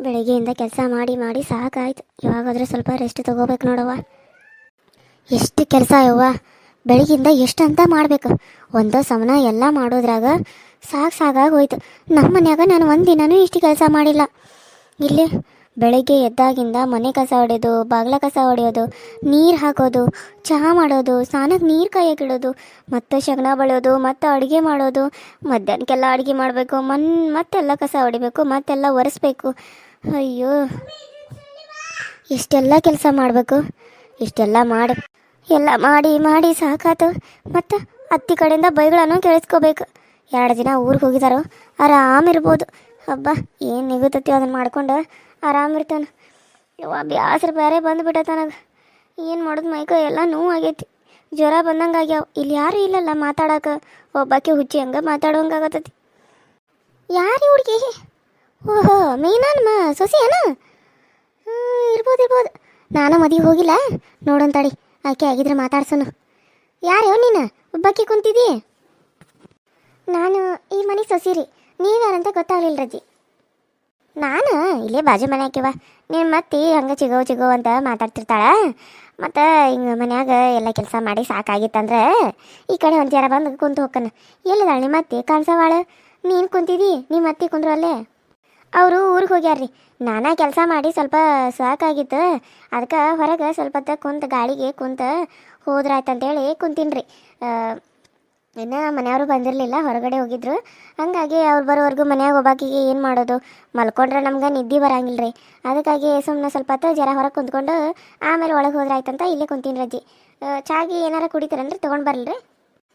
ಬೆಳಿಗ್ಗೆಯಿಂದ ಕೆಲಸ ಮಾಡಿ ಮಾಡಿ ಸಾಕಾಯ್ತು. ಇವಾಗಾದರೆ ಸ್ವಲ್ಪ ರೆಸ್ಟ್ ತೊಗೋಬೇಕು ನೋಡವ್ವ. ಎಷ್ಟು ಕೆಲಸ ಯವ್ವ, ಬೆಳಗ್ಗಿಂದ ಎಷ್ಟು ಅಂತ ಮಾಡಬೇಕು. ಒಂದೋ ಸಮನ ಎಲ್ಲ ಮಾಡೋದ್ರಾಗ ಸಾಕಾಗಿ ಹೋಯ್ತು. ನಮ್ಮ ಮನ್ಯಾಗ ನಾನು ಒಂದು ದಿನವೂ ಇಷ್ಟು ಕೆಲಸ ಮಾಡಿಲ್ಲ. ಇಲ್ಲಿ ಬೆಳಗ್ಗೆ ಎದ್ದಾಗಿಂದ ಮನೆ ಕಸ ಹೊಡೆಯೋದು, ಬಾಗಿಲ ಕಸ ಹೊಡೆಯೋದು, ನೀರು ಹಾಕೋದು, ಚಹಾ ಮಾಡೋದು, ಸ್ನಾನಕ್ಕೆ ನೀರು ಕಾಯಕ್ಕಿಡೋದು, ಮತ್ತು ಶಗನ ಬಳಿಯೋದು, ಮತ್ತು ಅಡುಗೆ ಮಾಡೋದು, ಮಧ್ಯಾಹ್ನಕ್ಕೆಲ್ಲ ಅಡುಗೆ ಮಾಡಬೇಕು, ಮತ್ತೆಲ್ಲ ಕಸ ಹೊಡಿಬೇಕು, ಮತ್ತೆಲ್ಲ ಒರೆಸ್ಬೇಕು. ಅಯ್ಯೋ, ಇಷ್ಟೆಲ್ಲ ಕೆಲಸ ಮಾಡಬೇಕು. ಇಷ್ಟೆಲ್ಲ ಮಾಡಿ ಸಾಕಾತು. ಮತ್ತು ಅತ್ತಿ ಕಡೆಯಿಂದ ಬೈಗಳನ್ನು ಕೇಳಿಸ್ಕೋಬೇಕು. 2 ದಿನ ಊರಿಗೆ ಹೋಗಿದಾರೋ ಆರಾಮಿರ್ಬೋದು. ಹಬ್ಬ ಏನು ನಿಗುತ್ತತಿ ಅದನ್ನು ಮಾಡ್ಕೊಂಡು ಆರಾಮಿರ್ತಾನೆ. ಯವ್ವ ಬ್ಯಾಸ್ರ ಬೇರೆ ಬಂದುಬಿಟ್ಟೈತೆ ನನಗೆ. ಏನು ಮಾಡೋದು, ಮೈಕೈ ಎಲ್ಲ ನೋವಾಗೈತಿ, ಜ್ವರ ಬಂದಂಗೆ ಆಗ್ಯಾವ. ಇಲ್ಲಿ ಯಾರು ಇಲ್ಲಲ್ಲ ಮಾತಾಡೋಕೆ, ಒಬ್ಬಾಕೆ ಹುಚ್ಚಿ ಹಂಗೆ ಮಾತಾಡೋಂಗಾಗತ್ತತಿ. ಯಾರು ಹುಡುಗಿ? ಓಹೋ, ಮೀನಮ್ಮ ಸೊಸಿ ಏನ? ಇರ್ಬೋದು. ನಾನು ಮದುವೆ ಹೋಗಿಲ್ಲ, ನೋಡೋಂತಾಡಿ, ಆಕೆ ಆಗಿದ್ರೆ ಮಾತಾಡ್ಸೋನು. ಯಾರ್ಯೋ ನೀನು ಒಬ್ಬಾಕಿ ಕುಂತಿದ್ದೀ? ನಾನು ಈ ಮನೆ ಸೊಸಿರಿ. ನೀವ್ಯಾರಂತ ಗೊತ್ತಾಗಲಿಲ್ಲ ರಜ್ಜಿ. ನಾನು ಇಲ್ಲೇ ಬಾಜು ಮನೆ ಹಾಕಿವ. ನಿಮ್ಮ ಮತ್ತೆ ಹಂಗೆ ಚಿಗೋ ಅಂತ ಮಾತಾಡ್ತಿರ್ತಾಳೆ. ಮತ್ತು ಹಿಂಗೆ ಮನ್ಯಾಗ ಎಲ್ಲ ಕೆಲಸ ಮಾಡಿ ಸಾಕಾಗಿತ್ತಂದ್ರೆ ಈ ಕಡೆ ಒಂದು ಜರ ಬಂದು ಕುಂತು ಹೋಗ್ಕನ. ಎಲ್ಲಿದಾಳೆ ನಿಮ್ಮ ಅತ್ತಿ? ಕಾಣಿಸವಾಳು. ನೀನು ಕುಂತಿದ್ದಿ, ನಿಮ್ಮ ಅತ್ತಿ ಕುಂದ್ರು ಅಲ್ಲೇ. ಅವರು ಊರಿಗೆ ಹೋಗ್ಯಾರ್ರಿ. ನಾನಾ ಕೆಲಸ ಮಾಡಿ ಸ್ವಲ್ಪ ಸಾಕಾಗಿತ್ತು, ಅದಕ್ಕೆ ಹೊರಗೆ ಸ್ವಲ್ಪ ಹೊತ್ತು ಕುಂತು ಗಾಳಿಗೆ ಕುಂತು ಹೋದ್ರಾಯ್ತಂತೇಳಿ ಕುಂತೀನಿ ರೀ. ಇನ್ನು ಮನೆಯವರು ಬಂದಿರಲಿಲ್ಲ, ಹೊರಗಡೆ ಹೋಗಿದ್ರು. ಹಾಗಾಗಿ ಅವ್ರು ಬರೋವರೆಗೂ ಮನ್ಯಾಗ ಒಬ್ಬಾಕಿಗೆ ಏನು ಮಾಡೋದು, ಮಲ್ಕೊಂಡ್ರೆ ನಮ್ಗೆ ನಿದ್ದೆ ಬರಂಗಿಲ್ಲ ರೀ. ಅದಕ್ಕಾಗಿ ಸುಮ್ಮನೆ ಸ್ವಲ್ಪ ಹೊತ್ತು ಜರ ಹೊರಗೆ ಕುಂತ್ಕೊಂಡು ಆಮೇಲೆ ಒಳಗೆ ಹೋದ್ರಾಯ್ತಂತ ಇಲ್ಲೇ ಕುಂತೀನಿ ರಜ್ಜಿ. ಚಾಗಿ ಏನಾರ ಕುಡಿತೀರನ್ರಿ? ತೊಗೊಂಡು ಬರಲ್ರಿ?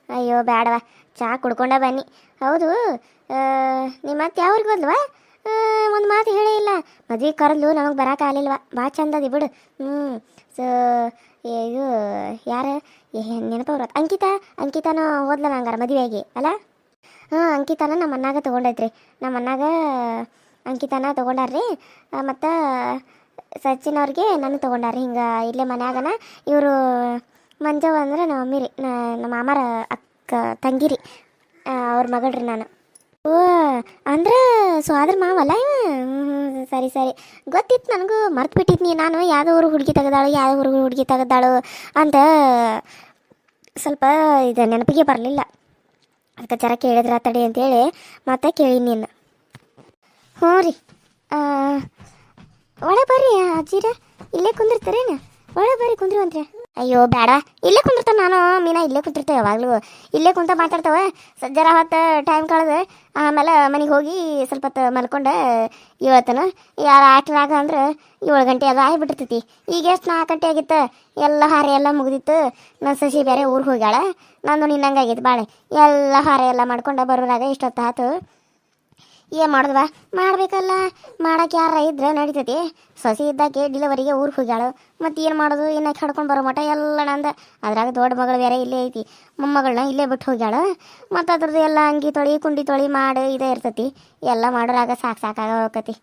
ಅಯ್ಯೋ ಬೇಡವ, ಚಹಾ ಕುಡ್ಕೊಂಡ ಬನ್ನಿ. ಹೌದು, ನಿಮ್ಮ ಮತ್ತೆ ಯಾವ್ರಿಗೆ ಹೋದ್ವಾ? ಒಂದು ಮಾತು ಹೇಳೇ ಇಲ್ಲ. ಮದ್ವೆ ಕರೆದ್ಲು, ನಮಗೆ ಬರೋಕ್ಕಾಗಲಿಲ್ವ. ಭಾಳ ಚಂದದಿ ಬಿಡು. ಸೊ ಇದು ಯಾರು ನೆನಪ ಬರತ್ತೆ? ಅಂಕಿತಾನು ಹೋದ್ಲ ನಂಗಾರ ಮದುವೆಯಾಗಿ ಅಲ್ಲ? ಅಂಕಿತಾನ ನಮ್ಮ ಅನ್ನಾಗ ತೊಗೊಂಡೈತ್ರಿ. ನಮ್ಮ ಅನ್ನಾಗ ಅಂಕಿತಾನ ತೊಗೊಂಡಾರ್ರಿ. ಮತ್ತು ಸಚಿನ್ ಅವ್ರಿಗೆ ನಾನು ತೊಗೊಂಡಾರ್ರಿ. ಹಿಂಗೆ ಇಲ್ಲೇ ಮನ್ಯಾಗನ ಇವರು ಮಂಜವ್ವ ಅಂದ್ರೆ ನಮ್ಮ ಮಮ್ಮಿ ರೀ, ನಮ್ಮ ಮಾಮಾರ ಅಕ್ಕ ತಂಗಿರಿ, ಅವ್ರ ಮಗಳ್ರಿ ನಾನು. ಓ, ಅಂದ್ರೆ ಸ್ವಾದ್ರ ಮಾವಲ್ಲ ಇವ? ಸರಿ ಗೊತ್ತಿತ್ತು ನನಗೂ, ಮರ್ತು ಬಿಟ್ಟಿದ್ನಿ ನಾನು. ಯಾವುದೋ ಊರು ಹುಡುಗಿ ತೆಗೆದಾಳು ಅಂತ ಸ್ವಲ್ಪ ಇದು ನೆನಪಿಗೆ ಬರಲಿಲ್ಲ. ಅದಕ್ಕೆ ಜರ ಕೇಳಿದ್ರ ತಡಿ ಅಂತೇಳಿ ಮತ್ತೆ ಕೇಳಿ ನೀನು. ಹ್ಞೂ ರೀ, ಒಳ ಬರ್ರಿ ಅಜ್ಜಿರ, ಇಲ್ಲೇ ಕುಂದಿರ್ತಾರೇನು? ಒಳ ಬರ್ರಿ ಕುಂದ್ರುವಂತ್ರಿ. ಅಯ್ಯೋ ಬೇಡ, ಇಲ್ಲೇ ಕುಂದಿರ್ತಾವೆ. ನಾನು ಮೀನಾ ಇಲ್ಲೇ ಕುಂತಿರ್ತೇವೆ, ಯಾವಾಗಲೂ ಇಲ್ಲೇ ಕುಂತ ಮಾತಾಡ್ತೇವೆ. ಜರ ಹೊತ್ತು ಟೈಮ್ ಕಳೆದು ಆಮೇಲೆ ಮನೆಗೆ ಹೋಗಿ ಸ್ವಲ್ಪ ಹೊತ್ತು ಮಲ್ಕೊಂಡು ಇವತ್ತನ ಯಾರು ಆಟರಾಗ ಅಂದ್ರೆ 7 ಗಂಟೆ ಅದು ಆಗಿಬಿಟ್ಟಿರ್ತೈತಿ. ಈಗ ಎಷ್ಟು 4 ಗಂಟೆ ಆಗಿತ್ತು, ಎಲ್ಲ ಹಾರೆ ಎಲ್ಲ ಮುಗಿದಿತ್ತು. ನನ್ನ ಸಸಿ ಬೇರೆ ಊರಿಗೆ ಹೋಗ್ಯಾಳ, ನಂದು ನಿನ್ನಂಗೆ ಆಗೈತಿ ಬಾಳೆ. ಎಲ್ಲ ಹಾರೆ ಎಲ್ಲ ಮಾಡ್ಕೊಂಡು ಬರೋರಾಗ ಇಷ್ಟೊತ್ತು ಆಯ್ತು. ಏನು ಮಾಡಿದ್ವಾ? ಮಾಡಬೇಕಲ್ಲ, ಮಾಡೋಕೆ ಯಾರ ಇದ್ರೆ ನಡೀತೈತಿ. ಸೊಸೆ ಇದ್ದಾಕೆ ಡಿಲಿವರಿಗೆ ಊರಿಗೆ ಹೋಗ್ಯಾಳು. ಮತ್ತು ಏನು ಮಾಡೋದು, ಇನ್ನು ಕಡ್ಕೊಂಡು ಬರೋ ಮಟ ಎಲ್ಲ ನಂದು. ಅದ್ರಾಗ ದೊಡ್ಡ ಮಗಳು ಬೇರೆ ಇಲ್ಲೇ ಐತಿ, ಮೊಮ್ಮಗಳನ್ನ ಇಲ್ಲೇ ಬಿಟ್ಟು ಹೋಗ್ಯಾಳು. ಮತ್ತು ಅದ್ರದ್ದು ಎಲ್ಲ ಅಂಗಿ ತೊಳಿ ಕುಂಡಿ ತೊಳಿ ಮಾಡಿ ಇದೇ ಇರ್ತೈತಿ. ಎಲ್ಲ ಮಾಡೋರಾಗ ಸಾಕಾಗ ಹೋಗತಿ.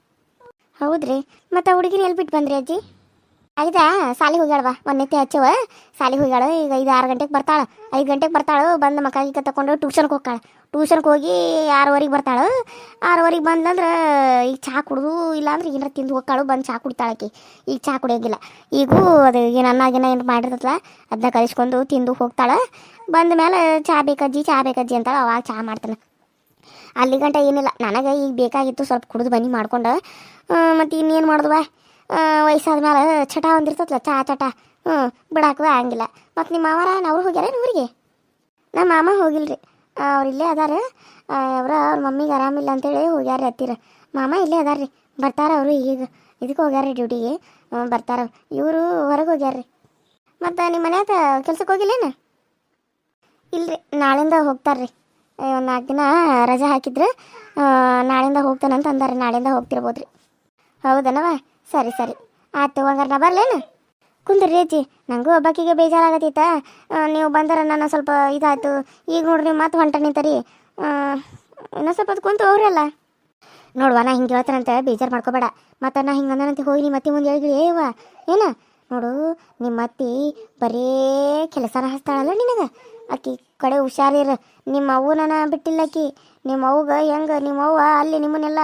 ಹೌದ್ರಿ, ಮತ್ತು ಹುಡುಗಿನ ಎಲ್ಲಿ ಬಿಟ್ಟು ಬಂದ್ರಿ ಅಜ್ಜಿ? ಆಯ್ತಾ, ಸಾಲಿಗೆ ಹೋಗ್ಯಾಳವ, ಒಂದೆತ್ತೆ ಹಚ್ಚವ ಸಾಲಿಗೆ ಹೋಗ್ಯಾಳು. ಈಗ 5-6 ಗಂಟೆಗೆ ಬರ್ತಾಳೆ. 5 ಗಂಟೆಗೆ ಬರ್ತಾಳು. ಬಂದು ಮಕ್ಕಾಗಿಕ್ಕ ತಗೊಂಡು ಟ್ಯೂಷನ್ಗೆ ಹೋಗ್ತಾಳೆ. ಟ್ಯೂಷನ್ಗೆ ಹೋಗಿ 6:15 ಬರ್ತಾಳು. 6:15 ಬಂದಂದ್ರೆ ಈಗ ಚಹಾ ಕುಡಿದು ಇಲ್ಲಾಂದ್ರೆ ಏನಾರ ತಿಂದು ಹೋಗ್ತಾಳು. ಬಂದು ಚಹಾ ಕುಡಿತಾಳಕಿ. ಈಗ ಚಹಾ ಕುಡಿಯೋಂಗಿಲ್ಲ. ಈಗೂ ಅದು ಏನು ಅನ್ನಾಗಿನ ಏನು ಮಾಡಿರ್ತಲ್ಲ ಅದನ್ನ ಕಲಿಸ್ಕೊಂಡು ತಿಂದು ಹೋಗ್ತಾಳೆ. ಬಂದ ಮೇಲೆ ಚಹಾ ಬೇಕಜ್ಜಿ ಅಂತಾಳೆ. ಅವಾಗ ಚಹಾ ಮಾಡ್ತಾನೆ. ಅಲ್ಲಿ ಗಂಟೆ ಏನಿಲ್ಲ, ನನಗೆ ಈಗ ಬೇಕಾಗಿತ್ತು ಸ್ವಲ್ಪ ಕುಡಿದು ಬನ್ನಿ ಮಾಡ್ಕೊಂಡು. ಮತ್ತು ಇನ್ನೇನು ಮಾಡಿದ್ವಾ, ವಯಸ್ಸಾದ ಮೇಲೆ ಚಟ ಒಂದಿರ್ತಲ್ಲ, ಚಟ ಬಿಡಾಕುವ ಹಂಗಿಲ್ಲ. ಮತ್ತು ನಿಮ್ಮ ಮಾವರ ಅವ್ರು ಹೋಗ್ಯಾರ ಊರಿಗೆ? ನಮ್ಮ ಮಾಮ ಹೋಗಿಲ್ರಿ, ಅವ್ರು ಇಲ್ಲೇ ಅದಾರ. ಅವ್ರ ಮಮ್ಮಿಗೆ ಆರಾಮಿಲ್ಲ ಅಂತೇಳಿ ಹೋಗ್ಯಾರ ಹತ್ತಿರ. ಮಾಮ ಇಲ್ಲೇ ಅದಾರ್ರಿ, ಬರ್ತಾರ ಅವರು. ಈಗ ಇದಕ್ಕೆ ಹೋಗ್ಯಾರ ಡ್ಯೂಟಿಗೆ, ಬರ್ತಾರ. ಇವರು ಹೊರಗೆ ಹೋಗ್ಯಾರ್ರಿ. ಮತ್ತು ನಿಮ್ಮ ಮನ್ಯಾಗ ಕೆಲ್ಸಕ್ಕೆ ಹೋಗಿಲ್ಲೇನು? ಇಲ್ರಿ, ನಾಳಿಂದ ಹೋಗ್ತಾರ್ರಿ. ಒಂದು 4 ದಿನ ರಜೆ ಹಾಕಿದ್ರೆ ನಾಳಿಂದ ಹೋಗ್ತಾನಂತ ಅಂದಾರೆ. ನಾಳಿಂದ ಹೋಗ್ತಿರ್ಬೋದ್ರಿ. ಹೌದನವ? ಸರಿ ಆಯ್ತು, ಹಂಗಾರೆ ನಾ ಬರ್ಲೇನು? ಕುಂದ್ರಿ ಅಜ್ಜಿ, ನನಗೂ ಒಬ್ಬಾಕಿಗೆ ಬೇಜಾರಾಗತ್ತೈತ. ನೀವು ಬಂದರೆ ನಾನು ಸ್ವಲ್ಪ ಇದಾಯ್ತು. ಈಗ ನೋಡ್ರಿ ಮತ್ತೆ ಹೊಂಟ ನಿಂತರಿ. ಇನ್ನೂ ಸ್ವಲ್ಪ ಹೊತ್ತು ಕುಂತು ಹೋಗ್ರಲ್ಲ. ನೋಡುವ, ನಾ ಹಿಂಗೆ ಹೇಳ್ತಾನಂತೆ ಬೇಜಾರು ಮಾಡ್ಕೋಬೇಡ. ಮತ್ತು ನಾ ಹಿಂಗೆ ಅಂದನಂತೆ ಹೋಗಿ ನಿಮ್ಮ ಅತ್ತಿ ಮುಂದೆ ಹೇಳಿದ್ರಿ ಏವ ಏನ? ನೋಡು, ನಿಮ್ಮ ಅತ್ತಿ ಬರೀ ಕೆಲಸನ ಹಚ್ತಾಳಲ್ಲ ನಿನಗೆ. ಆಕಿ ಕಡೆ ಹುಷಾರಿರ. ನಿಮ್ಮ ಅವ್ವನ ಬಿಟ್ಟಿಲ್ಲಕಿ. ನಿಮ್ಮ ಅವ್ಗ ಹೆಂಗೆ ನಿಮ್ಮ ಅವ್ವ ಅಲ್ಲಿ ನಿಮ್ಮನ್ನೆಲ್ಲ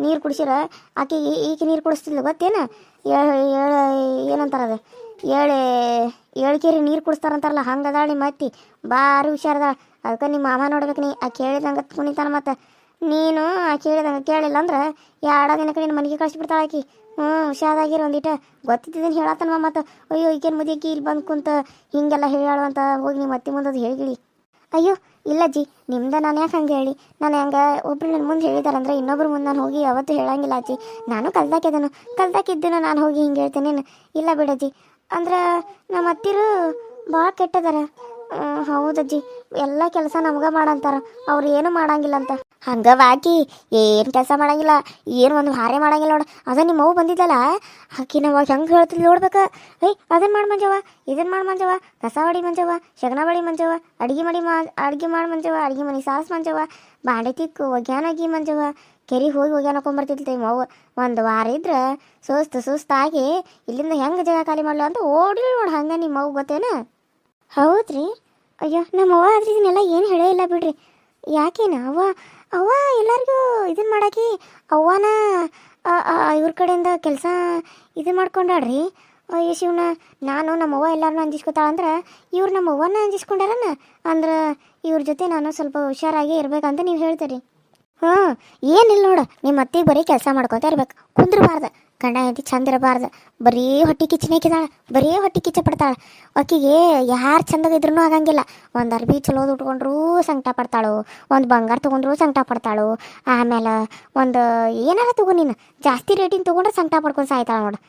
ನೀರು ಕುಡಿಸಿರ ಆಕಿಗೆ ಈಕೆ ನೀರು ಕುಡಿಸ್ತಿಲ್ಲ ಗೊತ್ತೇನು? ಏನಂತಾರದು ಏಳ್ಕೇರಿ ನೀರು ಕುಡಿಸ್ತಾರಂತಾರಲ್ಲ ಹಂಗದಾಳ ನಿಮ್ಮ ಅತ್ತಿ. ಭಾರಿ ಹುಷಾರದಾಳ. ಅದಕ್ಕೆ ನಿಮ್ಮ ಮಾಮ ನೋಡ್ಬೇಕು ನೀ ಆಕೆ ಹೇಳಿದಂಗೆ ಕುಣಿತಾನ. ಮತ್ತು ನೀನು ಆಕೆ ಹೇಳಿದಂಗೆ ಕೇಳಿಲ್ಲ ಅಂದ್ರೆ ದಿನಕ್ಕೆ ನೀನು ಮನೆಗೆ ಕಳಿಸ್ಬಿಡ್ತಾಳೆ ಆಕಿ. ಹುಷಾರಾಗಿರೋ ಒಂದಿಟ ಗೊತ್ತಿದ್ದೇನೆ ಹೇಳತ್ತನವ. ಮತ್ತು ಅಯ್ಯೋ ಈಗೇನು ಮುದಿಕಿ ಇಲ್ಲಿ ಬಂದು ಕುಂತ ಹಿಂಗೆಲ್ಲ ಹೇಳಾಳು ಅಂತ ಹೋಗಿ ನಿಮ್ಮ ಅತ್ತಿ ಮುಂದೆ ಅದು ಹೇಳಿಗಿಳಿ. ಅಯ್ಯೋ ಇಲ್ಲ ಅಜ್ಜಿ, ನಿಮ್ದು ನಾನು ಯಾಕೆ ಹಂಗೆ ಹೇಳಿ? ನಾನು ಹೆಂಗೆ ಒಬ್ರು ನನ್ನ ಮುಂದೆ ಹೇಳಿದಾರಂದ್ರೆ ಇನ್ನೊಬ್ರು ಮುಂದೆ ನಾನು ಹೋಗಿ ಯಾವತ್ತೂ ಹೇಳಂಗಿಲ್ಲ ಅಜ್ಜಿ. ನಾನು ಕಲ್ದಾಕಿದ್ದನು ನಾನು ಹೋಗಿ ಹಿಂಗೆ ಹೇಳ್ತೇನೇನು? ಇಲ್ಲ ಬಿಡಜ್ಜಿ. ಅಂದ್ರೆ ನಮ್ಮ ಅತ್ತಿರು ಭಾಳ ಕೆಟ್ಟದಾರ. ಹೌದಜ್ಜಿ, ಎಲ್ಲ ಕೆಲಸ ನಮ್ಗೆ ಮಾಡಂತಾರ, ಅವ್ರು ಏನು ಮಾಡಂಗಿಲ್ಲ ಅಂತ. ಹಂಗೆ ಬಾಕಿ ಏನು ಕೆಲಸ ಮಾಡಂಗಿಲ್ಲ, ಏನು ಒಂದು ಹಾರೆ ಮಾಡಂಗಿಲ್ಲ ನೋಡು. ಅದ ನಿಮ್ಮ ಅವು ಬಂದಿದ್ದಲ್ಲ ಆಕಿ ನಾವು ಹೆಂಗೆ ಹೇಳ್ತಿದ್ಲು ನೋಡ್ಬೇಕು. ಅದನ್ನು ಮಾಡಿ ಮಂಜವ್ವ, ಇದನ್ನು ಮಾಡಿ ಮಂಜವ್ವ, ಕಸ ಹೊಡಿ ಮಂಜವ್ವ, ಶಗನ ಬಳಿ ಮಂಜವ್ವ, ಅಡುಗೆ ಮಾಡಿ ಮಂಜವ್ವ, ಅಡುಗೆ ಮನೆ ಸಾಸ್ ಮಂಜವ್ವ, ಬಾಂಡೆ ತಿಕ್ಕು ಒಗ್ಯಾನಗಿ ಮಂಜವ್ವ, ಕೆರಿಗೆ ಹೋಗಿ ಒಗ್ಯಾನ ಹಾಕೊಂಬರ್ತಿದ್ಲು ನಿಮ್ಮ ಅವ್ವ. ಒಂದು ವಾರ ಇದ್ರೆ ಸುಸ್ತಾಗಿ ಇಲ್ಲಿಂದ ಹೆಂಗೆ ಜಾಗ ಖಾಲಿ ಮಾಡ್ಲು ಅಂತ ಓಡಿ ನೋಡಿ. ಹಂಗೆ ನಿಮ್ಮ ಅವು ಗೊತ್ತೇನು? ಹೌದ್ರಿ? ಅಯ್ಯೋ ನಮ್ಮ ಅವ್ವ ಆದ್ರೆ ಇದನ್ನೆಲ್ಲ ಏನು ಹೇಳೇ ಇಲ್ಲ ಬಿಡ್ರಿ. ಯಾಕೇನ ಅವ್ವ ಎಲ್ಲರಿಗೂ ಇದನ್ನು ಮಾಡಾಕಿ ಅವ್ವನ ಇವ್ರ ಕಡೆಯಿಂದ ಕೆಲಸ ಇದು ಮಾಡ್ಕೊಂಡಾಡ್ರಿ. ಅಯ್ಯೋ ಶಿವನ, ನಾನು ನಮ್ಮವ್ವ ಎಲ್ಲರನ್ನೂ ಅಂಜಿಸ್ಕೊತಾಳಂದ್ರೆ ಇವ್ರು ನಮ್ಮ ಅವ್ವನ ಅಂಜಿಸ್ಕೊಂಡಾರನ ಅಂದ್ರೆ ಇವ್ರ ಜೊತೆ ನಾನು ಸ್ವಲ್ಪ ಹುಷಾರಾಗಿ ಇರ್ಬೇಕಂತ ನೀವು ಹೇಳ್ತೀರಿ. ಏನಿಲ್ಲ ನೋಡು, ನಿಮ್ಮ ಅತ್ತಿಗೆ ಬರೀ ಕೆಲಸ ಮಾಡ್ಕೊತ ಇರ್ಬೇಕು, ಕುಂದ್ರಬಾರ್ದು. ಗಂಡ ಹೆಂಡತಿ ಚಂದ ಇರಬಾರ್ದು. ಬರೀ ಹೊಟ್ಟೆ ಕಿಚ್ಚನೇಕಿದಾಳೆ, ಬರೀ ಹೊಟ್ಟೆ ಕಿಚ್ಚ ಪಡ್ತಾಳೆ. ಆಕಿಗೆ ಯಾರು ಚಂದಾಗಿದ್ರೂ ಆಗಂಗಿಲ್ಲ. ಒಂದು ಅರ್ಬಿ ಚಲೋದು ಉಟ್ಕೊಂಡ್ರೂ ಸಂಕಟ ಪಡ್ತಾಳು, ಒಂದು ಬಂಗಾರ ತೊಗೊಂಡ್ರೂ ಸಂಕಟ ಪಡ್ತಾಳು. ಆಮೇಲೆ ಒಂದು ಏನಾರ ತಗೋ ನೀನು ಜಾಸ್ತಿ ರೇಟಿನ ತೊಗೊಂಡ್ರೆ ಸಂಕಟ ಪಡ್ಕೊಂಡು ಸಾಯ್ತಾಳೆ ನೋಡು.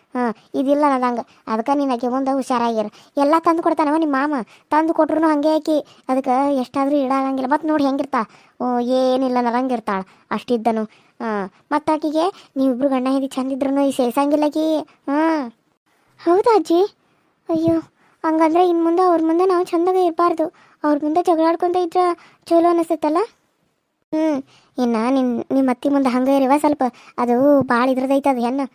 ಇದಿಲ್ಲ ಅನ್ನೋದಂಗೆ. ಅದಕ್ಕೆ ನೀನು ಆಕೆ ಮುಂದೆ ಹುಷಾರಾಗಿರು. ಎಲ್ಲ ತಂದು ಕೊಡ್ತಾನವ ನಿಮ್ಮ ಮಾಮ, ತಂದು ಕೊಟ್ರು ಹಾಗೆ ಆಕಿ ಅದಕ್ಕೆ ಎಷ್ಟಾದರೂ ಇಡಾಗಂಗಿಲ್ಲ. ಮತ್ತು ನೋಡಿ ಹೆಂಗಿರ್ತಾಳೆ, ಏನಿಲ್ಲ ಅನ್ನೋದಂಗೆ ಇರ್ತಾಳೆ ಅಷ್ಟಿದ್ದನು. ಮತ್ತು ಆಕಿಗೆ ನೀವಿಬ್ರು ಗಂಡ ಹೆಂಡತಿ ಚಂದಿದ್ರು ಈ ಸೇರ್ಸಂಗಿಲ್ಲಕಿ. ಹೌದಾ ಅಜ್ಜಿ? ಅಯ್ಯೋ, ಹಂಗಂದ್ರೆ ಇನ್ನು ಮುಂದೆ ಅವ್ರ ಮುಂದೆ ನಾವು ಚಂದಾಗ ಇರಬಾರ್ದು. ಅವ್ರ ಮುಂದೆ ಜಗಳಾಡ್ಕೊತ ಇದ್ರೆ ಚಲೋ ಅನಿಸ್ತೈತಲ್ಲ. ಇನ್ನು ನಿಮ್ಮ ಅತ್ತಿ ಮುಂದೆ ಹಂಗೆ ಇರುವ ಸ್ವಲ್ಪ ಅದು ಭಾಳ ಇದ್ರದೈತೆ ಅದು ಹೆಣ್ಣು.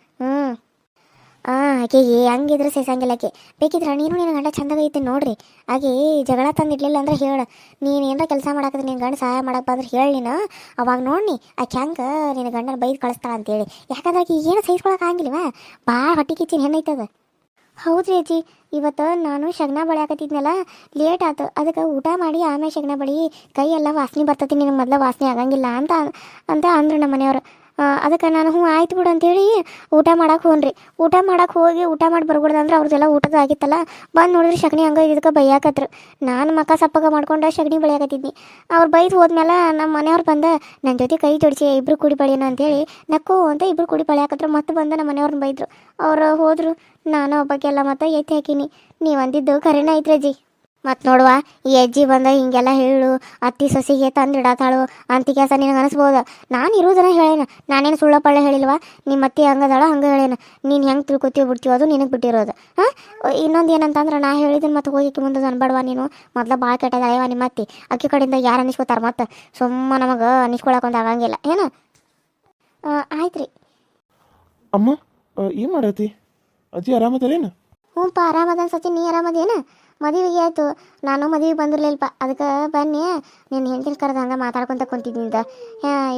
ಆಕೆಗೆ ಹಂಗಿದ್ರೆ ಸೇಸಂಗಿಲ್ಲ. ಆಕೆ ಬೇಕಿದ್ರೆ ನೀನು ನಿನ್ನ ಗಂಡ ಚಂದಾಗೈತೆ ನೋಡ್ರಿ. ಆಕೆ ಜಗಳ ತಂದಿಡ್ಲಿಲ್ಲ ಅಂದ್ರೆ ಹೇಳು. ನೀನು ಏನಾರ ಕೆಲಸ ಮಾಡಾಕದ್ರೆ ನಿನ್ನ ಗಂಡ ಸಹಾಯ ಮಾಡಕ್ಕೆ ಬಂದ್ರೆ ಹೇಳಿ ನೀನು. ಅವಾಗ ನೋಡಿ ಆಕೆ ಹೆಂಗೆ ನಿನ್ನ ಗಂಡನ ಬೈದು ಕಳಿಸ್ತಾಳ ಅಂತೇಳಿ. ಯಾಕಂದ್ರೆ ಆಕೆ ಏನು ಸಹಿಸ್ಕೊಳಕ್ಕೆ ಆಗಿಲ್ವ, ಭಾಳ ಹೊಟ್ಟೆ ಕಿಚ್ಚಿನ ಹೆಣ್ಣೈತದ. ಹೌದ್ರಿ ಅಜ್ಜಿ, ಇವತ್ತು ನಾನು ಶಗನ ಬಳಿ ಹಾಕತ್ತಿದ್ನಲ್ಲ ಲೇಟ್ ಆಯ್ತು. ಅದಕ್ಕೆ ಊಟ ಮಾಡಿ ಆಮೇಲೆ ಶಗನ ಬಳಿ ಕೈ ಎಲ್ಲ ವಾಸನೆ ಬರ್ತೈತಿ, ನಿನಗೆ ಮೊದಲು ವಾಸನೆ ಆಗಂಗಿಲ್ಲ ಅಂತ ಅಂದರು ನಮ್ಮ ಮನೆಯವರು. ಅದಕ್ಕೆ ನಾನು ಆಯ್ತು ಬಿಡು ಅಂತೇಳಿ ಊಟ ಮಾಡಕ್ಕೆ ಹೋಗ್ರಿ. ಊಟ ಮಾಡಕ್ಕೆ ಹೋಗಿ ಊಟ ಮಾಡಿ ಬರ್ಬಿಡ್ದು ಅಂದ್ರೆ ಅವ್ರದ್ದೆಲ್ಲ ಊಟದ ಆಗಿತ್ತಲ್ಲ. ಬಂದು ನೋಡಿದ್ರೆ ಶಗಣಿ ಹಂಗೆ ಇದಕ್ಕೆ ಬೈಯಾಕತ್ರು. ನಾನು ಮಕ್ಕ ಸಪ್ಪಗ ಮಾಡ್ಕೊಂಡು ಶಗಣಿ ಬಳಿಯಾಕತ್ತಿದ್ನಿ. ಅವ್ರು ಬೈದು ಹೋದ್ಮೇಲೆ ನಮ್ಮ ಮನೆಯವ್ರು ಬಂದು ನನ್ನ ಜೊತೆ ಕೈ ಜೋಡಿಸಿ ಇಬ್ಬರು ಕೂಡಿ ಬಳಿಯೋಣ ಅಂತೇಳಿ ನಕ್ಕು ಅಂತ ಇಬ್ಬರು ಕೂಡಿ ಬಳಿಯಾಕತ್ರು. ಮತ್ತೆ ಬಂದು ನಮ್ಮ ಮನೆಯವ್ರನ್ನ ಬೈದರು. ಅವ್ರು ಹೋದರು. ನಾನು ಒಬ್ಬಕ್ಕೆಲ್ಲ ಮತ್ತೆ ಎತ್ತಿ ಹಾಕಿನಿ. ನೀವು ಅಂದಿದ್ದು ಖರೇನ ಐತ್ರಿ ಅಜ್ಜಿ. ಮತ್ತು ನೋಡುವ, ಈ ಅಜ್ಜಿ ಬಂದ ಹಿಂಗೆಲ್ಲ ಹೇಳು ಅತ್ತಿ ಸೊಸಿಗೆ ತಂದಿಡತಾಳು ಅಂತ ಕೆಲಸ ನಿನಗೆ ಅನಿಸ್ಬೋದು. ನಾನು ಇರೋದನ್ನ ಹೇಳೇನ, ನಾನೇನು ಸುಳ್ಳ ಪಳ್ಳ ಹೇಳಿಲ್ವ. ನಿಮ್ಮ ಅತ್ತಿ ಹಂಗದಾಳ ಹಂಗೆ ಹೇಳೇನ. ನೀನು ಹೆಂಗೆ ತಿಳ್ಕೊತೀವಿ ಬಿಡ್ತೀವೋ ಅದು ನಿನಗೆ ಬಿಟ್ಟಿರೋದು. ಇನ್ನೊಂದು ಏನಂತಂದ್ರೆ ನಾ ಹೇಳಿದ್ದನ್ನು ಮತ್ತೆ ಹೋಗಿ ಮುಂದೆ ಅನ್ಬೇಡವ ನೀನು. ಮೊದಲು ಭಾಳ ಕೆಟ್ಟದಾಯವ ನಿಮ್ಮ ಅತ್ತಿ. ಅಕ್ಕಿ ಕಡೆಯಿಂದ ಯಾರು ಅನಿಸ್ಕೋತಾರೆ ಮತ್ತು ಸುಮ್ಮ ನಮಗೆ ಅನಿಸ್ಕೊಳಕೊಂದು ಆಗಂಗಿಲ್ಲ ಏನು. ಆಯ್ತು ರೀ. ಅಮ್ಮ ಏನು ಮಾಡತ್ತಿ? ಅಜ್ಜಿ ಆರಾಮದಲ್ಲೇನು? ಹ್ಞೂಪ್ಪ ಆರಾಮದ ಸಚಿನ್, ನೀ ಆರಾಮದೇನು? ಮದುವೆಗೆ ಆಯಿತು, ನಾನು ಮದುವೆಗೆ ಬಂದಿರಲಿಲ್ಲಪ್ಪ. ಅದಕ್ಕೆ ಬನ್ನಿ ನೀನು ಹೆಂಡತಿನ ಕರೆದು ಹಂಗೆ ಮಾತಾಡ್ಕೊತ ಕುಂತಿದ್ದಿಂದ.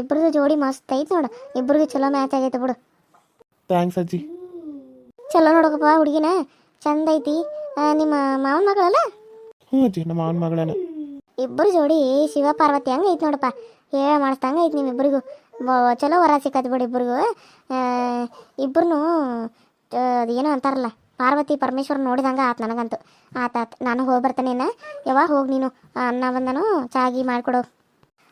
ಇಬ್ಬರದು ಜೋಡಿ ಮಸ್ತ್ ಐತೆ ನೋಡು, ಇಬ್ಬರಿಗೂ ಚಲೋ ಮ್ಯಾಚ್ ಆಗೈತೆ ಬಿಡು. ಥ್ಯಾಂಕ್ಸ್ ಅಜ್ಜಿ. ಚಲೋ ನೋಡಕಪ್ಪ ಹುಡುಗಿನ, ಚಂದ ಐತಿ. ನಿಮ್ಮ ಮಾವನ ಮಗಳಲ್ಲ? ಹ್ಞೂ ಅಜ್ಜಿ, ನಮ್ಮ ಮಾವನ ಮಗಳೇನ. ಇಬ್ಬರು ಜೋಡಿ ಶಿವ ಪಾರ್ವತಿ ಹಂಗೆ ಐತೆ ನೋಡಪ್ಪ, ಮಾಡಿಸ್ದಂಗೆ ಐತೆ ನಿಮ್ಮಿಬ್ಬರಿಗೂ. ಚಲೋ ವರ ಸಿಕ್ಕತ್ ಬಿಡು ಇಬ್ಬರಿಗೂ. ಇಬ್ಬರೂ ಅದೇನೋ ಅಂತಾರಲ್ಲ, ಪಾರ್ವತಿ ಪರಮೇಶ್ವರ ನೋಡಿದಂಗೆ ಆತು ನನಗಂತೂ. ಆತಾತು, ನಾನು ಹೋಗಿ ಬರ್ತಾನೆ. ಯಾವಾಗ ಹೋಗಿ ನೀನು ಅನ್ನ ಬಂದನು ಚಾಗಿ ಮಾಡಿಕೊಡು.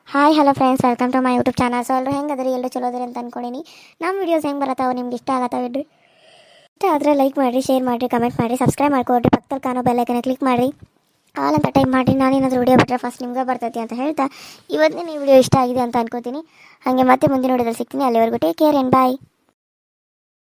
Hi hello friends, welcome to my YouTube channel. So ಎಲ್ಲರೂ ಹೆಂಗೆ ಅದರಿ, ಎಲ್ಲರೂ ಚಲೋ ಅದ್ರಿ ಅಂತ ಅಂದ್ಕೊಂಡೀನಿ. ನಮ್ಮ ವೀಡಿಯೋಸ್ ಹೆಂಗೆ ಬರತ್ತಾವೆ, ನಿಮ್ಗೆ ಇಷ್ಟ ಆಗತ್ತಾವೆ ಇಡ್ರಿ. ಇಷ್ಟ ಆದರೆ ಲೈಕ್ ಮಾಡಿರಿ, ಶೇರ್ ಮಾಡಿರಿ, ಕಮೆಂಟ್ ಮಾಡಿರಿ, ಸಬ್ಸ್ಕ್ರೈಬ್ ಮಾಡ್ಕೊಡ್ರಿ. ಪಕ್ಕದಲ್ಲಿ ಕಾಣೋ ಬೆಲ್ಲೈಕನ್ನ ಕ್ಲಿಕ್ ಮಾಡಿರಿ, ಆಲ್ ಅಂತ ಟೈಪ್ ಮಾಡಿರಿ. ನಾನೇನಾದರೂ ವಿಡಿಯೋ ಬಿಟ್ಟರೆ ಫಸ್ಟ್ ನಿಮ್ಗೆ ಬರ್ತೈತಿ ಅಂತ ಹೇಳ್ತಾ ಇವತ್ತಿನ ಈ ವಿಡಿಯೋ ಇಷ್ಟ ಆಗಿದೆ ಅಂತ ಅನ್ಕೋತೀನಿ. ಹಾಗೆ ಮತ್ತೆ ಮುಂದಿನ ವಿಡಿಯೋದಲ್ಲಿ ಸಿಗ್ತೀನಿ. ಅಲ್ಲಿವರೆಗೂ ಟೇಕ್ ಕೇರ್ ಆ್ಯಂಡ್ ಬಾಯ್.